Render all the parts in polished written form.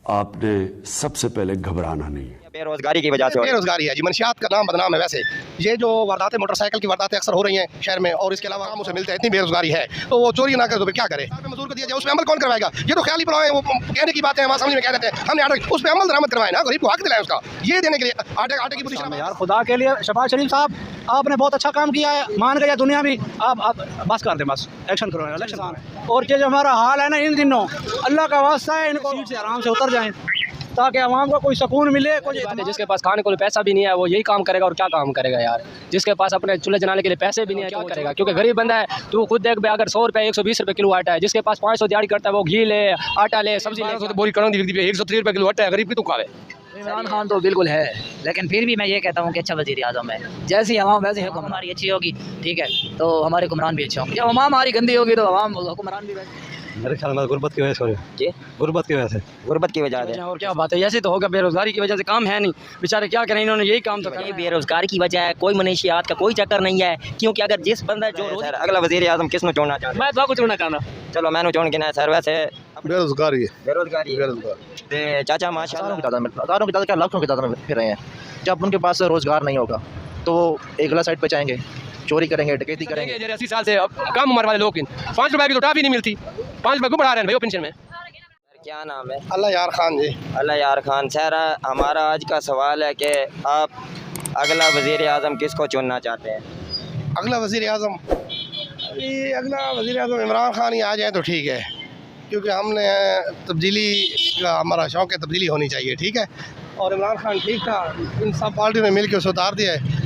आपने सबसे पहले घबराना नहीं है। बेरोजगारी की वजह से बेरोजगारी है जी, मनशियात का नाम बदनाम है। वैसे ये जो वारदातें मोटरसाइकिल की वारदातें अक्सर हो रही हैं शहर में, और इसके अलावा कामों से मिलते हैं, इतनी बेरोजगारी है तो वो चोरी ना करे तो फिर क्या करे? मजदूर को दिया जाए, उस पर अमल कौन करवाएगा? ये तो ख्याली पुलाव है, वो कहने की बात है, वहाँ समझ में कह देते हैं हमने आर्डर, उस पर अमल दरामद करवाए ना, गरीब को हक दिलाए उसका। ये देने के लिए आटे की पोजीशन यार खुदा के लिए शहबाज शरीफ साहब आपने बहुत अच्छा काम किया है, मान गया दुनिया भी। आप बस कर दें, बस एक्शन करो, इलेक्शन। और ये जो हमारा हाल है ना इन दिनों, अल्लाह का वास्ता है इनको सीट से आराम से उतर जाएं ताकि आवाम को कोई सुकून मिले। जिसके पास खाने को पैसा भी नहीं है वो यही काम करेगा, और क्या काम करेगा यार? जिसके पास अपने चूल्हे जलाने के लिए पैसे भी नहीं है क्या करेगा? क्योंकि गरीब बंदा है, तू खुद देख, अगर 100 रुपये 120 रुपये किलो आटा है, जिसके पास 500 दिहाड़ी करता है वो घी ले, आटा ले, सब्जी ले, बोरी कड़ों 130 रुपये किलो आटा है, गरीब की तो खावे। इमरान खान तो बिल्कुल है, लेकिन फिर भी मैं ये कहता हूँ कि अच्छा वज़ीर आज़म है। जैसी हवाम वैसे हुक्म हमारी अच्छी होगी, ठीक है, तो हमारे हुक्मरान भी अच्छे होंगे। जब हवाम हमारी गंदी होगी तो हवाम हुक्मरान भी वैसे। मेरे ख्याल में गुर्बत की वजह से जी, गुर्बत की वजह से, गुर्बत की वजह से। और क्या बात है, ऐसे तो होगा, बेरोजगारी की वजह से काम है नहीं, बेचारे क्या करें, इन्होंने यही काम तो ये बेरोजगारी की वजह है, कोई मनशियात का कोई चक्कर नहीं है। क्योंकि अगर जिस बंदा जो सर अगला वज़ीर आज़म किसने चुनना चाहता? मैं तो चुनना चाहता। चलो मैंने चुन के ना सर। वैसे बेरोजगारी है, बेरोजगारी चाचा माशाल्लाह हज़ारों की तादाद क्या लाखों की तादाद में फिर रहे हैं। जब उनके पास रोज़गार नहीं होगा तो एक गलत साइड पे जाएंगे, चोरी करेंगे, डकैती करेंगे। 80 साल से कम उम्र वाले लोग 5 रुपए की तो टॉफी नहीं मिलती, 5 रुपए क्यों बढ़ा रहे हैं भाई पेंशन में? क्या नाम है? अल्लाह यार खान जी। अल्लाह यार खान। सर हमारा आज का सवाल है कि आप अगला वज़ीर आज़म किसको चुनना चाहते हैं? अगला वज़ीर आज़म, अगला वज़ीर आज़म इमरान खान ही आ जाए तो ठीक है, क्योंकि हमने तब्दीली का हमारा शौक़ है, तब्दीली होनी चाहिए, ठीक है। और इमरान खान ठीक था, इन सब पार्टियों ने मिल के उसे उतार दिया है।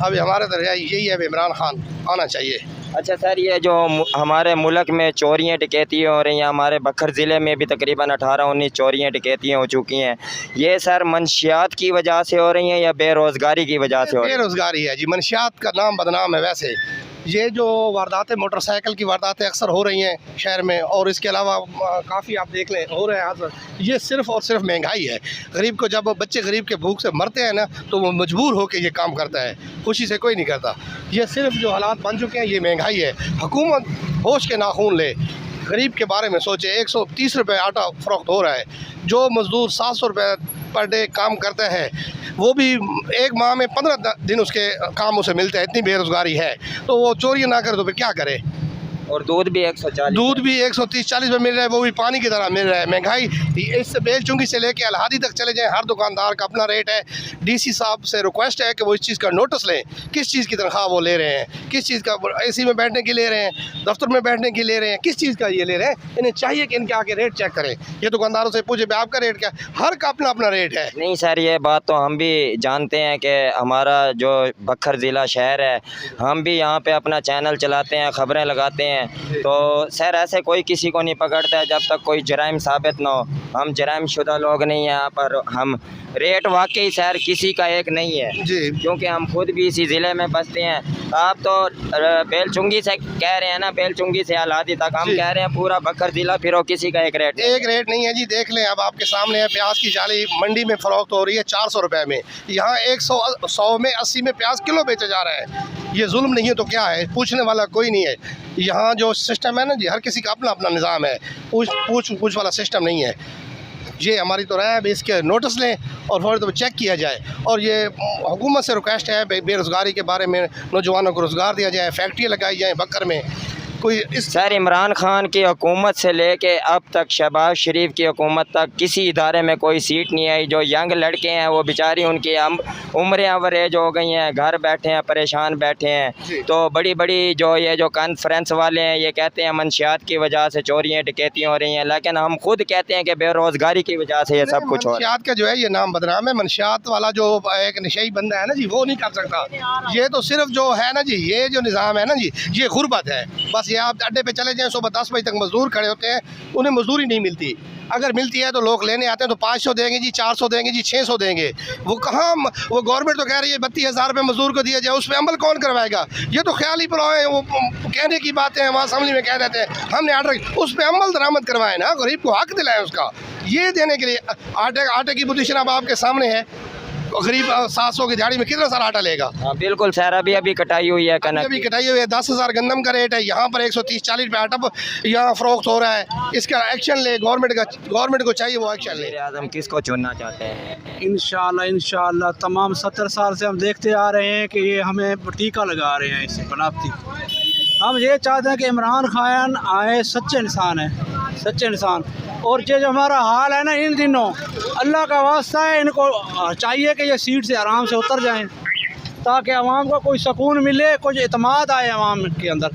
अभी हमारे तरह यही है, इमरान खान आना चाहिए। अच्छा सर, ये जो हमारे मुल्क में चोरियाँ डकैतियाँ हो रही हैं, हमारे बखर ज़िले में भी तकरीबन 18-19 चोरियाँ डकैतियाँ हो चुकी हैं, ये सर मंशियात की वजह से हो रही हैं या बेरोज़गारी की वजह से हो रही हैं? बेरोज़गारी है जी, मंशियात का नाम बदनाम है। वैसे ये जो वारदातें मोटरसाइकिल की वारदातें अक्सर हो रही हैं शहर में, और इसके अलावा काफ़ी आप देख लें हो रहे हैं हादसे, ये सिर्फ़ और सिर्फ महंगाई है। गरीब को, जब बच्चे गरीब के भूख से मरते हैं ना, तो वो मजबूर होकर ये काम करता है, खुशी से कोई नहीं करता। ये सिर्फ जो हालात बन चुके हैं ये महंगाई है। हुकूमत होश के नाखून ले, गरीब के बारे में सोचे। 130 रुपये आटा फ़रोख्त हो रहा है, जो मज़दूर 700 रुपये पर डे काम करते हैं वो भी एक माह में 15 दिन उसके काम उसे मिलते हैं। इतनी बेरोज़गारी है तो वो चोरी ना करे तो फिर क्या करे? और दूध भी 140, दूध भी 130-40 में मिल रहा है, वो भी पानी की तरह मिल रहा है। महंगाई इस बेलचुंगी से लेके अलहादी तक चले जाएं, हर दुकानदार का अपना रेट है। डीसी साहब से रिक्वेस्ट है कि वो इस चीज़ का नोटिस लें, किस चीज़ की तनख्वाह वो ले रहे हैं, किस चीज़ का एसी में बैठने की ले रहे हैं, दफ्तर में बैठने की ले रहे हैं, किस चीज़ का ये ले रहे हैं। इन्हें चाहिए कि इनके आके रेट चेक करें। ये दुकानदारों से पूछे आपका रेट क्या? हर का अपना अपना रेट है। नहीं सर, ये बात तो हम भी जानते हैं कि हमारा जो बखर ज़िला शहर है, हम भी यहाँ पे अपना चैनल चलाते हैं, ख़बरें लगाते हैं, तो सर ऐसे कोई किसी को नहीं पकड़ता है जब तक कोई जराइम साबित ना हो। हम जराइम शुदा लोग नहीं हैं यहाँ पर। हम रेट वाकई सर किसी का एक नहीं है जी, क्योंकि हम खुद भी इसी ज़िले में बसते हैं। आप तो बेलचुंगी से कह रहे हैं ना, बेलचुंगी से अलहादी तक, हम कह रहे हैं पूरा बखर ज़िला फिरो, किसी का एक रेट नहीं है जी। देख लें, अब आपके सामने है, प्याज की जाली मंडी में फ़रोख्त हो रही है 400 रुपये में, यहाँ 100 में 80 में प्याज किलो बेचा जा रहा है। ये जुल्म नहीं है तो क्या है? पूछने वाला कोई नहीं है। यहाँ जो सिस्टम है ना जी, हर किसी का अपना अपना निज़ाम है, पूछ वाला सिस्टम नहीं है। ये हमारी तो राय है, इसके नोटिस लें और फौरी तो चेक किया जाए। और ये हुकूमत से रिक्वेस्ट है बेरोज़गारी के बारे में, नौजवानों को रोज़गार दिया जाए, फैक्ट्रियाँ लगाई जाएँ बकर में। कोई इस सर इमरान खान की हुकूमत से लेके अब तक शहबाज शरीफ की हुकूमत तक किसी इदारे में कोई सीट नहीं आई। जो यंग लड़के हैं वो बेचारी उनकी उम्रें अवरेज हो गई हैं, घर बैठे हैं, परेशान बैठे हैं। तो बड़ी बड़ी जो कॉन्फ्रेंस वाले हैं ये कहते हैं मंशियात की वजह से चोरियाँ डकैतियाँ हो रही हैं, लेकिन हम खुद कहते हैं कि बेरोज़गारी की वजह से ये सब कुछ हो रहा है। मंशियात का जो है ये नाम बदनाम है। मंशियात वाला जो एक नशई बंदा है ना जी, वो नहीं कर सकता। ये तो सिर्फ जो है ना जी, ये जो निज़ाम है ना जी, ये गुर्बत है। बस ये आप अड्डे पे चले जाएं, सुबह 10 बजे तक मजदूर खड़े होते हैं, उन्हें मजदूरी नहीं मिलती। अगर मिलती है तो लोग लेने आते हैं तो 500 देंगे जी, 400 देंगे जी, 600 देंगे। वो कहाँ, वो गवर्नमेंट तो कह रही है 32,000 रुपये मजदूर को दिया जाए, उस पर अमल कौन करवाएगा? ये तो ख्याली पुलाव है, वो कहने की बातें हैं, वहाँ असम्बली में कह देते हैं हमने आर्डर, उस पर अमल दरामद करवाए ना, गरीब को हक दिलाए उसका। ये देने के लिए आटे की पोजीशन अब आपके सामने है। गरीब 700 की दिहाड़ी में कितना सारा आटा लेगा। हाँ बिल्कुल सर, अभी अभी कटाई हुई है कनक। अभी कटाई हुई है, 10,000 गंदम का रेट है, यहाँ पर 130-40 रुपये आटा यहाँ फरोख्त हो रहा है। इसका एक्शन ले गवर्नमेंट को चाहिए वो एक्शन ले। वज़ीर आज़म किसको चुनना चाहते हैं? इंशाल्लाह तमाम 70 साल से हम देखते आ रहे हैं कि ये हमें टीका लगा रहे हैं इससे बनावटी। हम ये चाहते हैं कि इमरान खान आए, सच्चे इंसान है, सच्चे इंसान। और ये जो हमारा हाल है ना इन दिनों, अल्लाह का वास्ता है, इनको चाहिए कि ये सीट से आराम से उतर जाएं ताकि आवाम को कोई सुकून मिले, कुछ इत्मीनान आए आवाम के अंदर।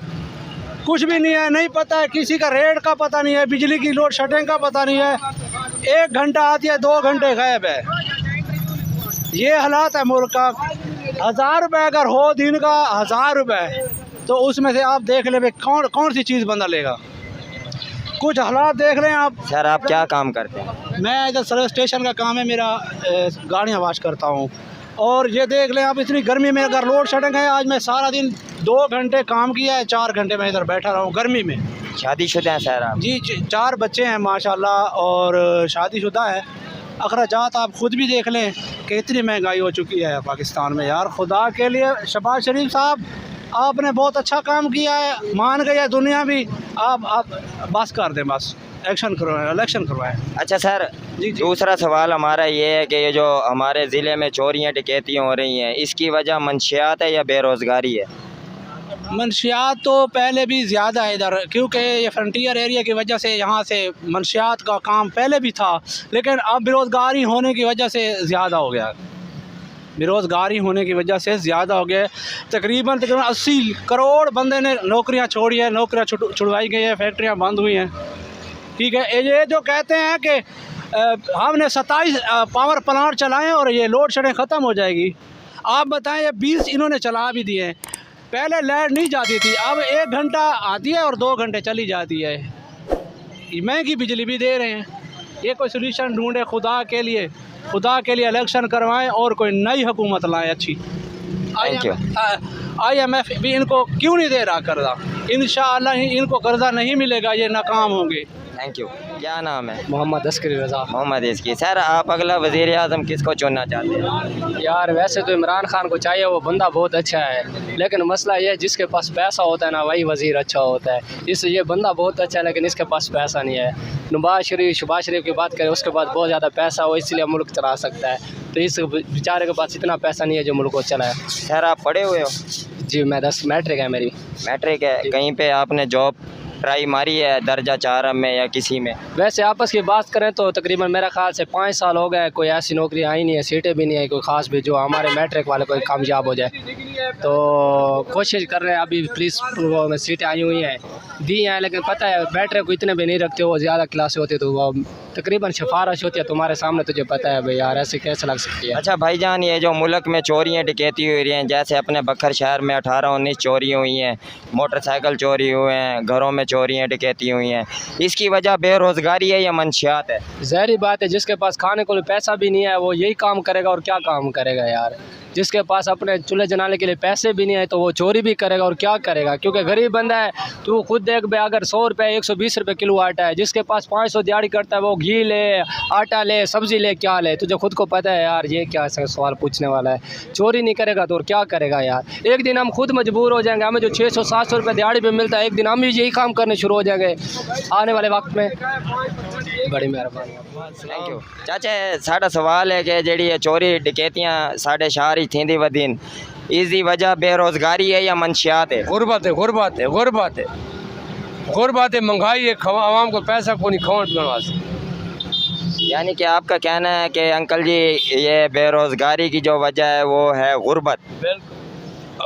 कुछ भी नहीं है, नहीं पता है, किसी का रेट का पता नहीं है, बिजली की लोड शेडिंग का पता नहीं है, 1 घंटा आती है 2 घंटे गायब है। ये हालात है मुल्क का। 1000 रुपये अगर हो दिन का 1000 रुपये, तो उसमें से आप देख ले कौन सी चीज़ बंदा लेगा। कुछ हालात देख रहे हैं आप। सर आप क्या काम करते हैं? मैं इधर सर्विस स्टेशन का काम है मेरा, गाड़ियाँ वाश करता हूँ। और ये देख लें आप, इतनी गर्मी में अगर लोड शेडिंग है, आज मैं सारा दिन 2 घंटे काम किया है, 4 घंटे मैं इधर बैठा रहा हूँ गर्मी में। शादीशुदा हैं सर आप? जी 4 बच्चे हैं माशाल्लाह, और शादीशुदा है। अखराजात आप ख़ुद भी देख लें कि इतनी महंगाई हो चुकी है पाकिस्तान में। यार खुदा के लिए शहबाज शरीफ साहब, आपने बहुत अच्छा काम किया है, मान गई है दुनिया भी। आप बस कर दें, बस एक्शन करवाएं, इलेक्शन करवाएं। अच्छा सर जी। दूसरा सवाल हमारा ये है कि ये जो हमारे ज़िले में चोरियाँ डकैतियाँ हो रही हैं, इसकी वजह मंशियात है या बेरोज़गारी है? मंशियात तो पहले भी ज़्यादा है इधर, क्योंकि ये फ्रंटियर एरिया की वजह से यहाँ से मंशियात का काम पहले भी था, लेकिन अब बेरोज़गारी होने की वजह से ज़्यादा हो गया। बेरोज़गारी होने की वजह से ज़्यादा हो गया। तकरीबन 80 करोड़ बंदे ने नौकरियाँ छोड़ी है, नौकरियाँ छुड़वाई गई है, फैक्ट्रियाँ बंद हुई हैं। ठीक है, ये जो कहते हैं कि हमने 27 पावर प्लांट चलाएं और ये लोड शेडिंग ख़त्म हो जाएगी, आप बताएं ये 20 इन्होंने चला भी दिए हैं। पहले लाइट नहीं जाती थी, अब 1 घंटा आती है और 2 घंटे चली जाती है। महंगी बिजली भी दे रहे हैं। ये कोई सोल्यूशन ढूंढे खुदा के लिए इलेक्शन करवाएं और कोई नई हुकूमत लाएं अच्छी। IMF भी इनको क्यों नहीं दे रहा कर्जा? इंशाअल्लाह इनको कर्जा नहीं मिलेगा, ये नाकाम होंगे। Thank you. क्या नाम है? मोहम्मद अस्करी रज़ा। मोहम्मद इसकी। सर आप अगला वज़ीर आज़म किसको चुनना चाहते हैं? यार वैसे तो इमरान खान को चाहिए, वो बंदा बहुत अच्छा है, लेकिन मसला ये है जिसके पास पैसा होता है ना वही वज़ीर अच्छा होता है। ये बंदा बहुत अच्छा है लेकिन इसके पास पैसा नहीं है। शहबाज शरीफ की बात करें, उसके पास बहुत ज़्यादा पैसा हो, इसलिए मुल्क चला सकता है, तो इस बेचारे के पास इतना पैसा नहीं है जो मुल्क को चलाए। सर आप पढ़े हुए हो? जी मैं 10 मैट्रिक है मेरी। मैट्रिक है। कहीं पे आपने जॉब ट्राई मारी है दर्जा 4 में या किसी में? वैसे आपस की बात करें तो तकरीबन मेरा ख्याल से 5 साल हो गए, कोई ऐसी नौकरी आई नहीं है, सीटें भी नहीं है कोई ख़ास भी जो हमारे मैट्रिक वाले कोई कामयाब हो जाए। तो कोशिश कर रहे हैं, अभी पुलिस में सीटें आई हुई हैं, दी हैं, लेकिन पता है मैट्रिक को इतने भी नहीं रखते, वो ज़्यादा क्लास होती तो वो तकरीबन सिफारिश होती है तुम्हारे सामने, तुझे पता है भाई यार ऐसे कैसे लग सकती है। अच्छा भाईजान, ये जो मुल्क में चोरियाँ डकैती हुई रही हैं, जैसे अपने बखर शहर में 18-19 चोरी हुई हैं, मोटरसाइकिल चोरी हुए हैं, घरों में चोरियाँ डकैती हुई हैं, इसकी वजह बेरोज़गारी है या मंशियात है? ज़ाहिर बात है, जिसके पास खाने को पैसा भी नहीं है वो यही काम करेगा और क्या काम करेगा यार। जिसके पास अपने चूल्हे जलाने के लिए पैसे भी नहीं है तो वो चोरी भी करेगा और क्या करेगा, क्योंकि गरीब बंदा है। तो खुद देख भाई, अगर 100 रुपये 120 रुपये किलो आटा है, जिसके पास 500 दिहाड़ी करता है वो घी ले, आटा ले, सब्ज़ी ले, क्या ले, तुझे खुद को पता है यार। ये क्या सवाल पूछने वाला है? चोरी नहीं करेगा तो और क्या करेगा यार। एक दिन हम खुद मजबूर हो जाएंगे, हमें जो 600-700 रुपये दिहाड़ी पे मिलता है, एक दिन हम भी यही काम करने शुरू हो जाएंगे आने वाले वक्त में। बड़ी मेहरबानी, थैंक यू। चाचा साडा सवाल है कि जी चोरी डकैतियाँ साढ़े शहर ही थी वधीन, इसकी वजह बेरोज़गारी है या मंशियात है? गुरबत है, महंगाई है, आवाम को पैसा को नहीं खाने पीने वास्ते। यानी कि आपका कहना है कि अंकल जी ये बेरोज़गारी की जो वजह है वो है गुरबत। बिल्कुल,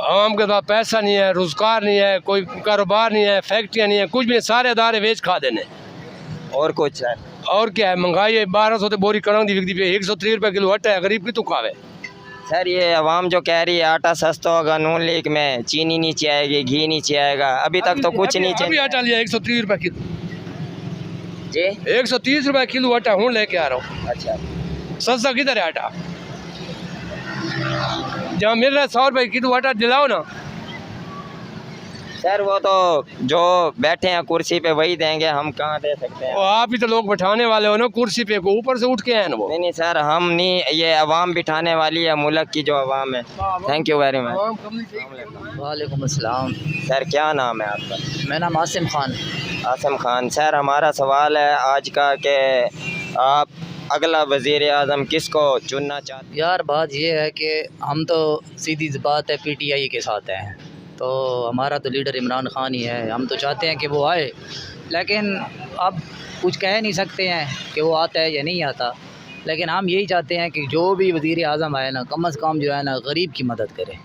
आवाम के पास पैसा नहीं है, रोज़गार नहीं है, कोई कारोबार नहीं है, फैक्ट्रियाँ नहीं है, कुछ भी, सारे अदारे बेच खा देने। और कुछ है? और क्या है, महंगाई है, 1200 बोरी कणक दी विकती पे, 130 रुपये किलो आटा है, गरीब की तो खावे। सर ये आवाम जो कह रही है आटा सस्ता होगा, नून लीग में चीनी नीचे आएगी, घी नीचे आएगा, अभी तक तो कुछ नहीं अभी आटा लिया 130 रुपये किलो जी, 130 रुपये किलो आटा हूँ लेके आ रहा हूँ। अच्छा, सस्ता किधर है आटा? जहाँ मिल रहा है 100 रुपये किलो आटा दिलाओ ना, सर वो तो जो बैठे हैं कुर्सी पे वही देंगे, हम कहाँ दे सकते हैं। और आप ही तो लोग बैठाने वाले हो ना कुर्सी पे, को ऊपर से उठ के हैं ना वो। नहीं नहीं सर, हम नहीं, ये अवाम बिठाने वाली है, मुल्क की जो अवाम है। Thank you very much. वालेकुम अस्सलाम। सर क्या नाम है आपका? मेरा नाम आसिम खान। आसिम खान। सर हमारा सवाल है आज का कि आप अगला वज़ीर आज़म किसको चुनना चाहते हैं? यार बात ये है कि हम तो सीधी सी बात है PTI के साथ हैं, तो हमारा तो लीडर इमरान खान ही है। हम तो चाहते हैं कि वो आए, लेकिन अब कुछ कह नहीं सकते हैं कि वो आता है या नहीं आता। लेकिन हम यही चाहते हैं कि जो भी वज़ीर आज़म आए ना, कम अज़ कम जो है ना गरीब की मदद करे,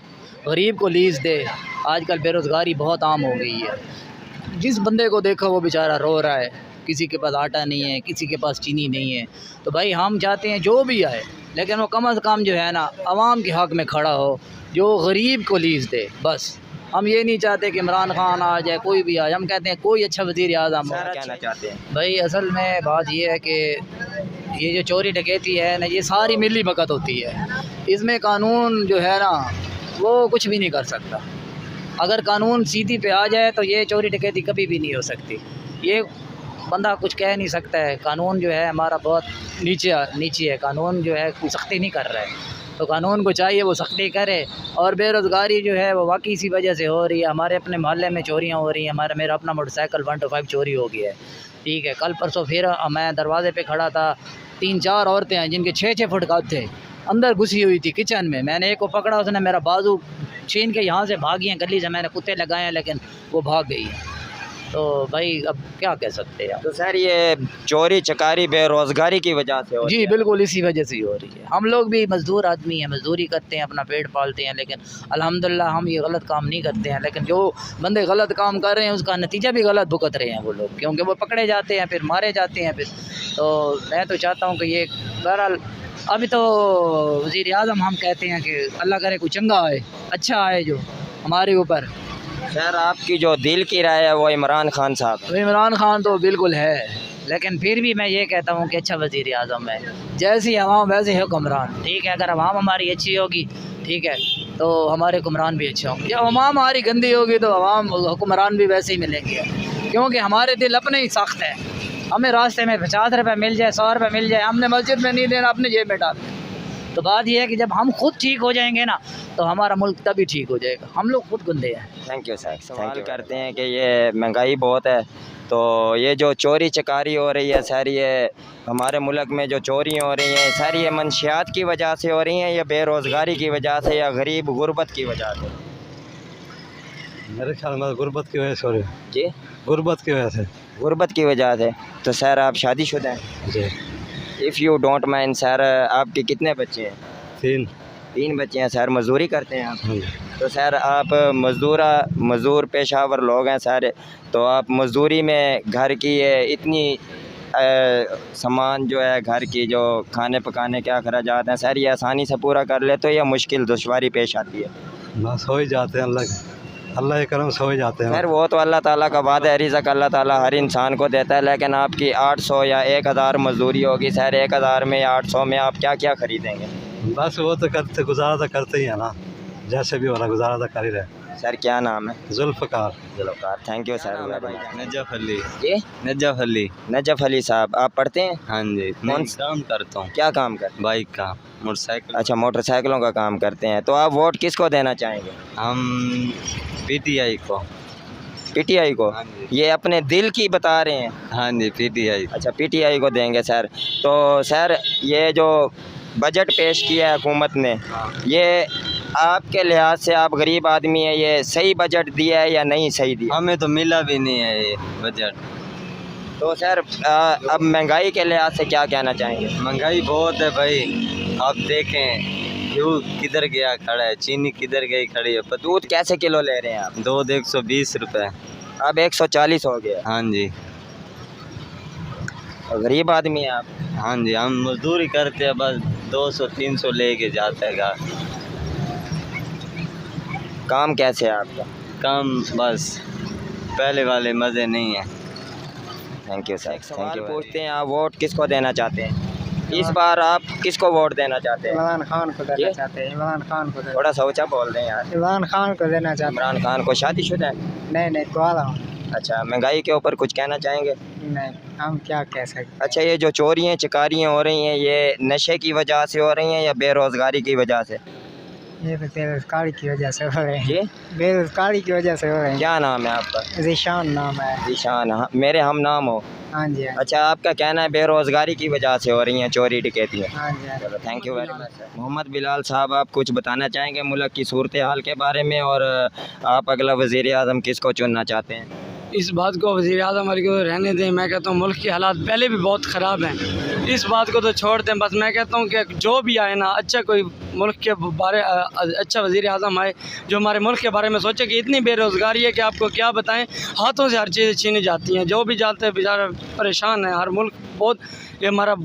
गरीब को लीज़ दे। आजकल बेरोज़गारी बहुत आम हो गई है, जिस बंदे को देखो वो बेचारा रो रहा है, किसी के पास आटा नहीं है, किसी के पास चीनी नहीं है। तो भाई हम चाहते हैं जो भी आए, लेकिन वो कम अज़ कम जो है ना आवाम के हक़ में खड़ा हो, जो गरीब को लीज़ दे। बस हम ये नहीं चाहते कि इमरान खान आ जाए, कोई भी आ जाए, हम कहते हैं कोई अच्छा वज़ीर आज़म हो। कहना चाहते हैं भाई असल में बात ये है कि ये जो चोरी डकैती है ना, ये सारी मिली भगत होती है। इसमें कानून जो है ना वो कुछ भी नहीं कर सकता। अगर कानून सीधी पे आ जाए तो ये चोरी डकैती कभी भी नहीं हो सकती। ये बंदा कुछ कह नहीं सकता है। कानून जो है हमारा बहुत नीचे है, कानून जो है कोई सख्ती नहीं कर रहा है। तो कानून को चाहिए वो सख्ती करे। और बेरोज़गारी जो है वो वाकई इसी वजह से हो रही है। हमारे अपने मोहल्ले में चोरियां हो रही हैं। मेरा अपना मोटरसाइकिल 125 चोरी हो गया है, ठीक है। कल परसों फिर मैं दरवाजे पे खड़ा था, 3-4 औरतें हैं जिनके 6-6 फुट कद थे, अंदर घुसी हुई थी किचन में। मैंने एक को पकड़ा, उसने मेरा बाजू छीन के यहाँ से भागी हैं गली से। मैंने कुत्ते लगाए हैं लेकिन वो भाग गई है। तो भाई अब क्या कह सकते हैं। तो सर ये चोरी चकारी बेरोज़गारी की वजह से हो जी रही है। बिल्कुल इसी वजह से ही हो रही है। हम लोग भी मज़दूर आदमी हैं, मज़दूरी करते हैं, अपना पेट पालते हैं, लेकिन अल्हम्दुलिल्लाह हम ये गलत काम नहीं करते हैं। लेकिन जो बंदे गलत काम कर रहे हैं उसका नतीजा भी गलत भुगत रहे हैं वो लोग, क्योंकि वो पकड़े जाते हैं फिर मारे जाते हैं फिर। तो मैं तो चाहता हूँ कि ये बहरहाल अभी तो वज़ीर आज़म हम कहते हैं कि अल्लाह करे कोई चंगा आए, अच्छा आए जो हमारे ऊपर। सर आपकी जो दिल की राय है वो इमरान खान साहब है। तो इमरान खान तो बिल्कुल है, लेकिन फिर भी मैं ये कहता हूँ कि अच्छा वज़ीर आज़म है। जैसी अवाम वैसे हुक्मरान, ठीक है। अगर अवाम हमारी अच्छी होगी, ठीक है, तो हमारे हुक्मरान भी अच्छे होंगे। जब अवाम हमारी गंदी होगी तो अवाम हुक्मरान भी वैसे ही मिलेंगे, क्योंकि हमारे दिल अपने ही सख्त हैं। हमें रास्ते में 50 रुपये मिल जाए, 100 रुपये मिल जाए, हमने मस्जिद में नहीं देना, अपने जेब में डाल। तो बात यह है कि जब हम खुद ठीक हो जाएंगे ना तो हमारा मुल्क तभी ठीक हो जाएगा। हम लोग खुद गंदे हैं। Thank you sir. सवाल करते हैं कि ये महंगाई बहुत है, तो ये जो चोरी चकारी हो रही है सर, ये हमारे मुल्क में जो चोरी हो रही हैं सर, ये मंशियात की वजह से हो रही हैं या बेरोज़गारी की वजह से या गरीब गुर्बत की वजह से? मेरे ख्याल में गुर्बत की वजह से हो रही है जी, गुर्बत की वजह से। गुर्बत की वजह से। तो सर आप शादीशुदा हैं? जी। If you don't mind sir, आपके कितने बच्चे हैं? 3 बच्चे हैं सर। मजदूरी करते हैं आप? हाँ जी। तो सर आप मज़दूर पेशावर लोग हैं सर, तो आप मज़दूरी में घर की ये इतनी सामान जो है घर की जो खाने पकाने के अखराजात हैं सर, ये आसानी से पूरा कर ले तो या मुश्किल दुश्वारी पेश आती है? बस हो ही जाते हैं, अल्लाह के करम से हो ही जाते हैं। खैर वो तो अल्लाह ताला का वादा है, रिज़्क़ अल्लाह ताला हर इंसान को देता है। लेकिन आपकी 800 या 1000 मजदूरी होगी सर, 1000 में या 800 में आप क्या क्या ख़रीदेंगे? बस वो तो करते, गुजारा तो करते ही है ना, जैसे भी वाला गुजारा तो कर ही रहे। सर क्या नाम है? Zulfikar. Thank you sir. Najaf Ali. जी, नजफ अली। नजफ अली साहब, आप पढ़ते हैं? हाँ जी। कौन काम करता हूँ? क्या काम करते हैं? बाइक का, मोटरसाइकिल। अच्छा, मोटरसाइकिलों का काम करते हैं। तो आप वोट किसको देना चाहेंगे? हम PTI को। PTI को? हाँ जी। ये अपने दिल की बता रहे हैं? हाँ जी, PTI। अच्छा, PTI को देंगे सर। तो सर ये जो बजट पेश किया है हुकूमत ने, ये आपके लिहाज से, आप गरीब आदमी हैं, ये सही बजट दिया है या नहीं सही दिया? हमें तो मिला भी नहीं है ये बजट। तो सर अब महंगाई के लिहाज से क्या कहना चाहेंगे? महंगाई बहुत है भाई। आप देखें घी किधर गया खड़ा है, चीनी किधर गई खड़ी है। दूध कैसे किलो ले रहे हैं आप? दूध 120 रुपये। अब 140 हो गया। हाँ जी। गरीब आदमी हैं आप? हाँ जी, हम मजदूरी करते हैं, बस 200-300 लेके जाते हैं घर। काम कैसे है आपका? काम बस पहले वाले मज़े नहीं है। Thank you sir. सवाल पूछते हैं, आप वोट किसको देना चाहते हैं? इस बार आप किसको वोट देना चाहते हैं? इमरान खान को देना चाहते हैं। इमरान खान को थोड़ा सा ऊंचा बोल दें यार। इमरान खान को देना चाहते इमरान खान को शादीशुदा है? हैं। नहीं कुआरा हूँ। अच्छा, महंगाई के ऊपर कुछ कहना चाहेंगे? नहीं, हम क्या कह सकते। अच्छा, ये जो चोरियाँ चकारियाँ हो रही हैं ये नशे की वजह से हो रही हैं या बेरोज़गारी की वजह से? ये तो बेरोजगारी की वजह से हो रहे हैं। जी, बेरोजगारी की वजह से हो रहे हैं। क्या नाम है आपका? ज़ीशान नाम है। ईशान, हाँ, मेरे हम नाम हो। हाँ जी, हाँ अच्छा, आपका कहना है बेरोज़गारी की वजह से हो रही हैं चोरी डकैतियाँ। जी, हाँ जी। चलो, thank you very much. Mohammad Bilal साहब, आप कुछ बताना चाहेंगे मुल्क की सूरत हाल के बारे में, और आप अगला वज़ीर आज़म किसको चुनना चाहते हैं? इस बात को वज़ीर आज़म को रहने दें। मैं कहता हूँ मुल्क के हालात पहले भी बहुत ख़राब हैं, इस बात को तो छोड़ दें। बस मैं कहता हूँ कि जो भी आए ना, अच्छा कोई मुल्क के बारे अच्छा वज़ीर आज़म आए जो हमारे मुल्क के बारे में सोचे। कि इतनी बेरोज़गारी है कि आपको क्या बताएं, हाथों से हर चीज़ छीनी जाती हैं। जो भी जाते हैं बेचारा परेशान है। हर मुल्क बहुत, ये हमारा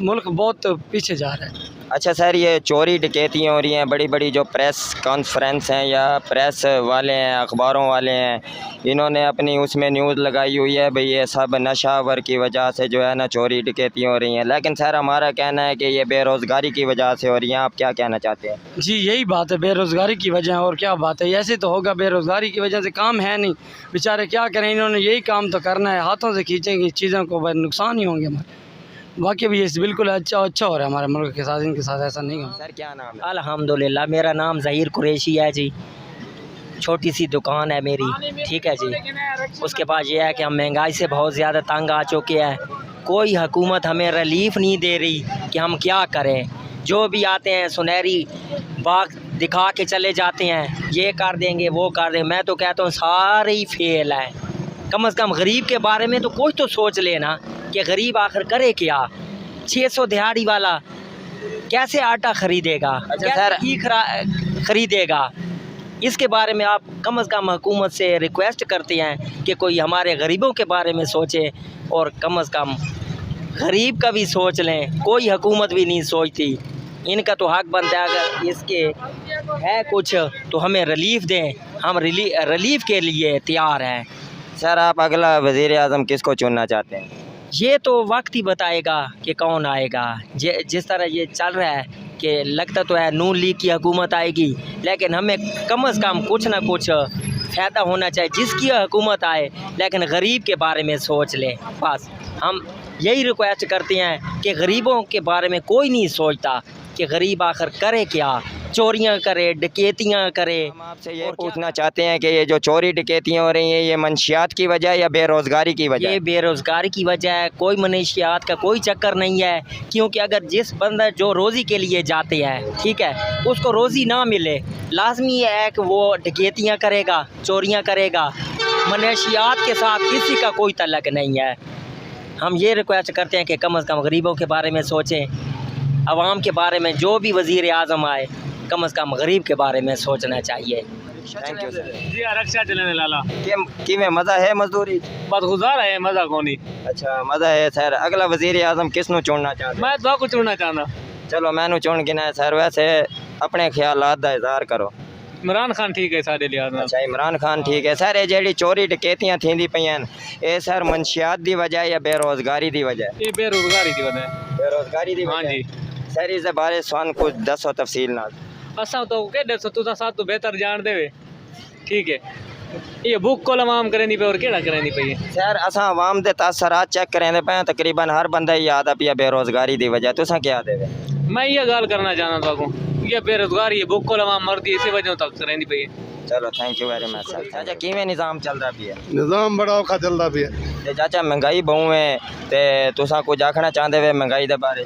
मुल्क बहुत पीछे जा रहा है। अच्छा सर, ये चोरी डकैतियाँ हो रही हैं, बड़ी बड़ी जो प्रेस कॉन्फ्रेंस हैं या प्रेस वाले हैं, अखबारों वाले हैं, इन्होंने अपनी उसमें न्यूज़ लगाई हुई है भाई ये सब नशावर की वजह से जो है ना चोरी डकैतियाँ हो रही हैं। लेकिन सर हमारा कहना है कि ये बेरोज़गारी की वजह से हो रही हैं। आप क्या कहना चाहते हैं? जी यही बात है, बेरोज़गारी की वजह है। और क्या बात है, ऐसे तो होगा, बेरोज़गारी की वजह से काम है नहीं, बेचारे क्या करें। इन्होंने यही काम तो करना है, हाथों से खींचेंगे चीज़ों को, वह नुकसान ही होंगे हमारे। बाकी भी ये बिल्कुल अच्छा हो रहा है हमारे मुल्क के साथ, इनके साथ ऐसा नहीं हो। सर क्या नाम है? अल्हम्दुलिल्लाह, मेरा नाम ज़हीर कुरैशी है जी। छोटी सी दुकान है मेरी, ठीक है जी। उसके बाद ये है कि हम महंगाई से बहुत ज़्यादा तंग आ चुके हैं। कोई हुकूमत हमें रिलीफ नहीं दे रही कि हम क्या करें। जो भी आते हैं सुनहरी बाग दिखा के चले जाते हैं, ये कर देंगे वो कर देंगे। मैं तो कहता हूँ सारे ही फेल हैं। कम से कम गरीब के बारे में तो कुछ तो सोच लेना कि गरीब आखिर करे क्या। 600 दिहाड़ी वाला कैसे आटा ख़रीदेगा, अच्छा कैसे ख़रीदेगा। इसके बारे में आप कम से कम हुकूमत से रिक्वेस्ट करते हैं कि कोई हमारे गरीबों के बारे में सोचे, और कम से कम गरीब का भी सोच लें। कोई हुकूमत भी नहीं सोचती। इनका तो हक बनता है, अगर इसके है कुछ तो हमें रिलीफ दें। हम रिलीफ के लिए तैयार हैं। सर आप अगला वज़ीर आज़म किसको चुनना चाहते हैं? ये तो वक्त ही बताएगा कि कौन आएगा। जिस तरह ये चल रहा है कि लगता तो है नून लीग की हुकूमत आएगी, लेकिन हमें कम से कम कुछ ना कुछ फ़ायदा होना चाहिए। जिसकी हुकूमत आए लेकिन गरीब के बारे में सोच ले। बस हम यही रिक्वेस्ट करते हैं कि गरीबों के बारे में कोई नहीं सोचता कि गरीब आखिर करे क्या, चोरियां करे, डकैतियां करे। हम आपसे ये पूछना चाहते हैं कि ये जो चोरी डकैतियाँ हो रही हैं ये मंशियात की वजह या बेरोज़गारी की वजह? ये बेरोज़गारी की वजह है, कोई मनशियात का कोई चक्कर नहीं है। क्योंकि अगर जिस बंदा जो रोज़ी के लिए जाते हैं, ठीक है, उसको रोज़ी ना मिले, लाजमी है कि वो डकैतियाँ करेगा, चोरियाँ करेगा। मनशियात के साथ किसी का कोई तल्लक नहीं है। हम ये रिक्वेस्ट करते हैं कि कम से कम गरीबों के बारे में सोचें, आवाम के बारे में। जो भी वज़ीर आज़म आए कम से कम गरीब के बारे में सोचना चाहिए। Thank you sir. जी रक्षा चलने लाला कि में मज़ा है मजदूरी? बस गुजारा है, मज़ा कौन ही। अच्छा मज़ा है सर। अगला वज़ीर आज़म किस नूं चुनना चाहते? मैं तो कुछ चुनना चाहता। चलो मैनू चुन गिना है सर। वैसे अपने ख्यालात दा इज़हार करो। इमरान खान ठीक है साढ़े लिहाज। अच्छा इमरान खान ठीक है सर। ये जेडी चोरी डकैतियाँ थींदी पईयां ये सर मनशियात दी वजह या बेरोज़गारी दी वजह? ये बेरोज़गारी की वजह है। बेरोज़गारी दी हाँ वजह जी सर। इस बारे सन कुछ दसो तफसील नाल। असा तो कह तुसा साथ तो बेहतर जान देवे, ठीक है। ये बुक कॉलम आम करें पे और केड़ा करें पे सर असा आवाम दे तासरात चेक करें पे तकरीबन हर बंदा याद आ पिया बेरोज़गारी दी वजह। तुसा क्या देवे? मैं ये गाल करना चाहना था ये बेरोज़गारी है, बुक कॉलम आम मरदी इसी वजह तक करें पे। चलो thank you very much sir. चाचा किवें निज़ाम चल रहा पिया? निज़ाम बड़ा औखा चलता पिया। ते चाचा महंगाई बहु है ते तुसा कुछ आखना चाहते वे महंगाई दे बारे?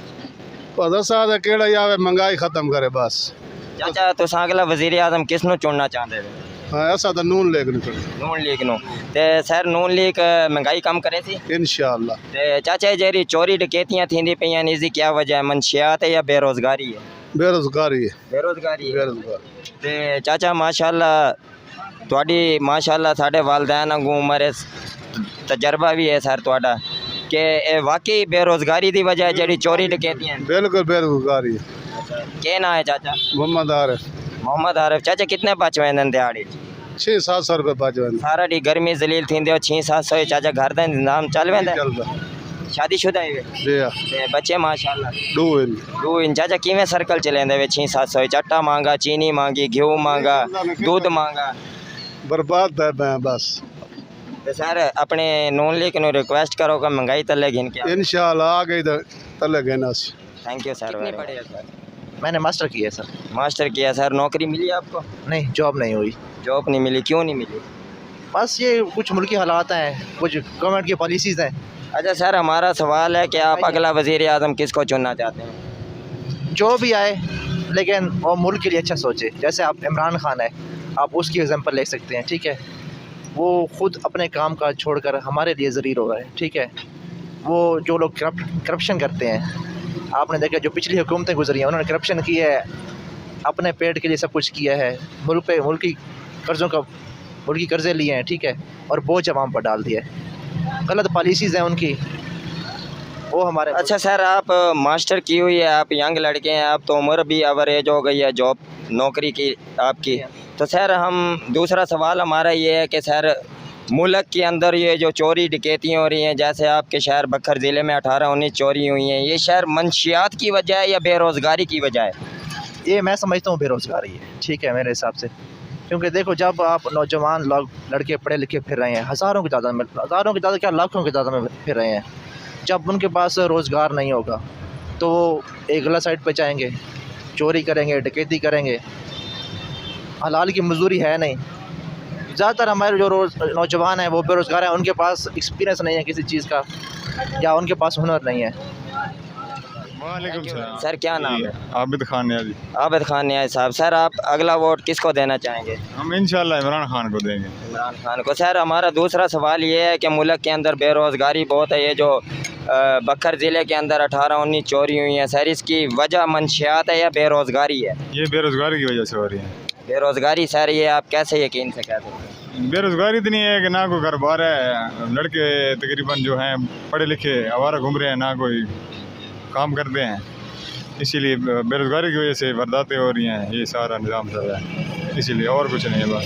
दसा केड़ा आवे महंगाई खत्म करे बस। चाचा तुसा अगला वज़ीर आज़म किस नूं चुनना चाहते वे? हाँ ऐसा तो नून लीग नून लीग नूं। ते सर नून लीग महंगाई कम करे सी इंशाअल्लाह। ते चाचा जेरी चोरी डकैतियाँ थींदी पईयां इसकी क्या वजह है? मनशियात है या बेरोज़गारी है? बेरोज़गारी है। बेरोज़गारी है। बेरोज़गारी। ते चाचा माशाअल्लाह तुहाडी माशाअल्लाह साढ़े वालदैन वांगू उम्र तजर्बा भी है सर तुहाडा कि वाकई बेरोज़गारी दी वजह जेडी चोरी डकैतियाँ? बिल्कुल बेरोज़गारी है। क्या ना है चाचा? मोहम्मद आरिफ। मोहम्मद आरिफ। चाचा कितने बच वेंदन दिहाड़ी? 600-700 रुपये बच वेंदे। सारा डी गर्मी जलील थींदे 600-700 चाचा घर दा इंतजाम चल वेंदा? चलदा शादीशुदा है जी ते बच्चे माशाल्लाह डून दो इन चाचा किवें सर्कल चलेंदे वे 6-700 चट्टा मांगा चीनी मांगी घ्यू मांगा दूध मांगा बर्बाद है मैं बस तो सर अपने नॉन लीग नु रिक्वेस्ट करो कि महंगाई तले घिन के इंशाल्लाह आ गई तले गए थैंक यू सर कितनी पढ़े हैं सर मैंने मास्टर किया सर। मास्टर किया सर नौकरी मिली आपको नहीं, जॉब नहीं हुई। जॉब नहीं मिली क्यों नहीं मिली बस ये कुछ मुल्की हालात हैं, कुछ गवर्नमेंट की पॉलिसीज़ हैं। अच्छा सर हमारा सवाल है कि आप अगला वज़ीर आज़म किसको चुनना चाहते हैं जो भी आए लेकिन वो मुल्क के लिए अच्छा सोचे। जैसे आप इमरान खान है, आप उसकी एग्जांपल ले सकते हैं, ठीक है। वो ख़ुद अपने काम काज छोड़कर हमारे लिए ज़रीर हो रहा है, ठीक है। वो जो लोग करप्शन करते हैं, आपने देखा जो पिछली हुकूमतें गुजरी हैं उन्होंने करप्शन की है, अपने पेट के लिए सब कुछ किया है, मुल्की कर्ज़े लिए हैं, ठीक है, और बोझ अवाम पर डाल दिया है। गलत पॉलिसीज़ हैं उनकी, वो हमारे। अच्छा सर आप मास्टर की हुई है, आप यंग लड़के हैं, आप तो उम्र भी एवरेज हो गई है जॉब नौकरी की आपकी, तो सर हम दूसरा सवाल हमारा ये है कि सर मुल्क के अंदर ये जो चोरी डकैतियाँ हो रही हैं, जैसे आपके शहर बखर ज़िले में 18-19 चोरी हुई हैं, ये शहर मंशियात की वजह है या बेरोज़गारी की वजह है? ये मैं समझता हूँ बेरोज़गारी है, ठीक है, मेरे हिसाब से। क्योंकि देखो जब आप नौजवान लोग लड़के पढ़े लिखे फिर रहे हैं हज़ारों की तादाद क्या लाखों की तादाद में फिर रहे हैं, जब उनके पास रोज़गार नहीं होगा तो वो एक गलत साइड पे जाएंगे, चोरी करेंगे, डकैती करेंगे, हलाल की मजदूरी है नहीं। ज़्यादातर हमारे जो नौजवान हैं वो बेरोज़गार हैं, उनके पास एक्सपीरियंस नहीं है किसी चीज़ का या उनके पास हुनर नहीं है। सर क्या नाम है? आबिद खान न्याजी। आबिद खान न्याजी साहब, सर आप अगला वोट किसको देना चाहेंगे? हम इंशाल्लाह इमरान खान को देंगे। इमरान खान को। सर हमारा दूसरा सवाल ये है कि मुल्क के अंदर बेरोज़गारी बहुत है, ये जो बखर ज़िले के अंदर 18-19 चोरी हुई हैं, सर इसकी वजह मंशियात है या बेरोज़गारी है? ये बेरोज़गारी की वजह से हो रही है। बेरोज़गारी सर ये आप कैसे यकीन से कह सकते हैं? बेरोज़गारी इतनी है कि ना कोई घर बार है, लड़के तकरीबन जो हैं पढ़े लिखे आवारा घूम रहे हैं, ना कोई काम करते हैं, इसीलिए बेरोज़गारी की वजह से वारदातें हो रही हैं, ये सारा निज़ाम चल रहा है, इसीलिए और कुछ नहीं है बस।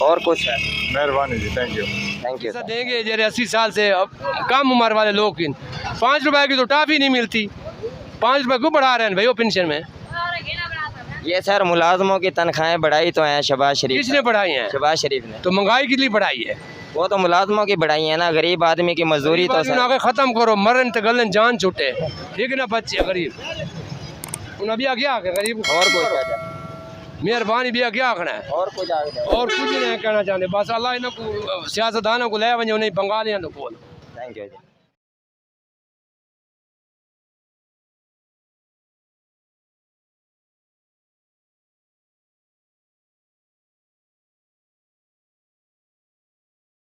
और कुछ है? मेहरबानी जी, थैंक यू। पैसा देंगे जैसे 80 साल से अब कम उम्र वाले लोग की 5 रुपए की तो टाफ़ी नहीं मिलती, 5 रुपए क्यों बढ़ा रहे हैं भाई वो पेंशन में? ये सर मुलाजमों की तनख्वाहें बढ़ाई तो हैं शहबाज शरीफ। किसने बढ़ाई हैं? शहबाज शरीफ ने। तो महंगाई कितनी बढ़ाई है? वो तो मुलाजमों की बढ़ाई है ना, गरीब आदमी की मजदूरी तो सर ख़त्म करो, मरन तो गलन जान छूटे, ठीक है ना, बच्चे गरीब उन्हें भी क्या गरीब और कोई मेहरबानी भी क्या आखना है और कुछ नहीं कहना चाहते, बस अल्लाह इन्होंने सियासतदानों को ले वजह उन्हें बंगालियों को। Thank you.